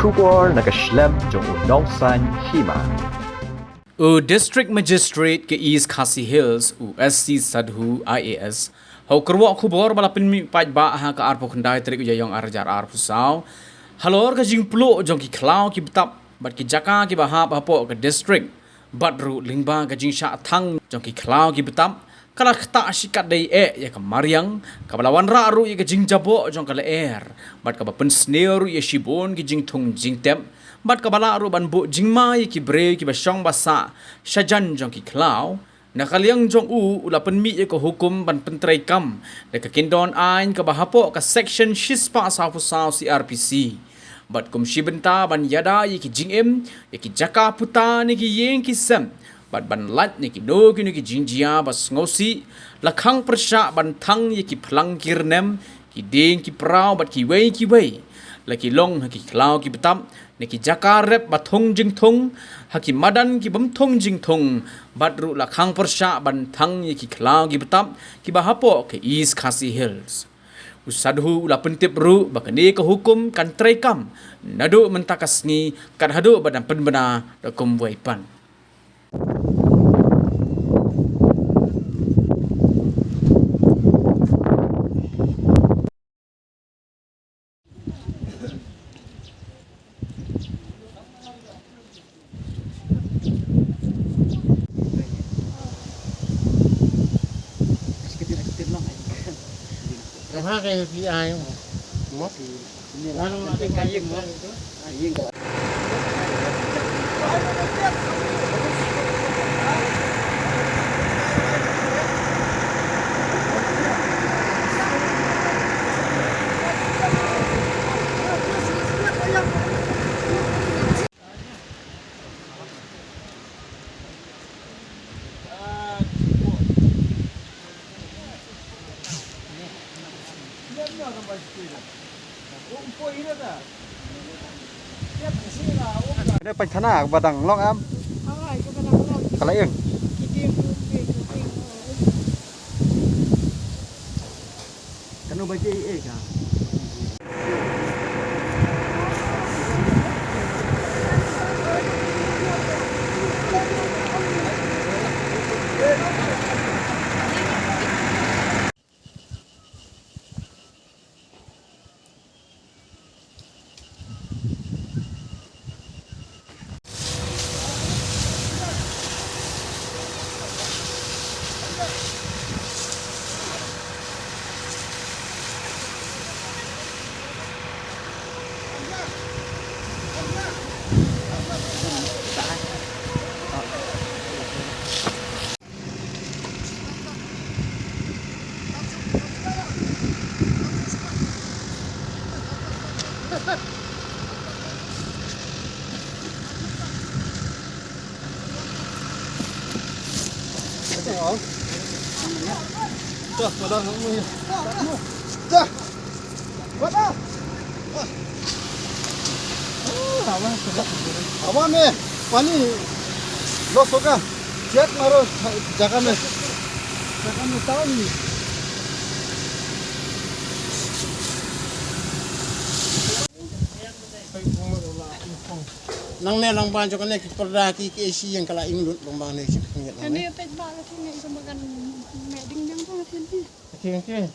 Shubor Nagaslem Jong Nongsan Hima. District Magistrate ke East Khasi Hills SC Sadhu IAS hau kerwa khubor bala Pynmih paj ba ha ka arpo khandai trik yong arjar ar pusau halor ka jing plo jong ki Khlaw ki betap bat ki jaka ki bahap hapo ke district bat ru lingba ka jing Shah Thang jong ki Khlaw ki betap kala khata sikat dai ya ka mariang ka balawan ra ru ya ka jing jabo jong ka leer bat ka pen snare ya shibon ki jing thung jing tem bat ka bala ru ban bu jing mai ki bre ki basong basa shajan jong ki Khlaw nakaliang jong ula Pynmih ko hukum ban Pyntreikam de ka Kyndon ain ka bahapo ka section shispa sa pusau Crpc bat kum shibenta ban yada ki jing em ki jaka puta ni ki yeng ki sem bat ban lat ni ki no ki jing jia bas ngosi lakhang persha ban thang ki phlang kirnem ki ding ki prau bat ki wei laki long ki Khlaw ki betam ni ki jaka rep bathong jing thong haki madan ki bam thong jing thong bat ru lakhang persha ban thang ki Khlaw ki betam ki bahapo ke East Khasi Hills usadhu ula pentip ru bakani ke hukum Pyntreikam nadu mentakasni kan hadu badan penbena dakum waipan Hai cái gì ai không? Mất thì nó cái gì mất? Gì cả. Đây bạch thana và đằng long am. Cả lấy cái nó bây giờ ấy cả. Tuh, modal kamu ya. Tuh. Buat apa? Apa nih? Pani lo suka? Cek maro jangan tahu nih. Nang ne lang banjo kan ki perda ki isi yang kala inglut lombang ne sik ngit. Ini pet bala sini sama kan meding yang tu sini. Okey.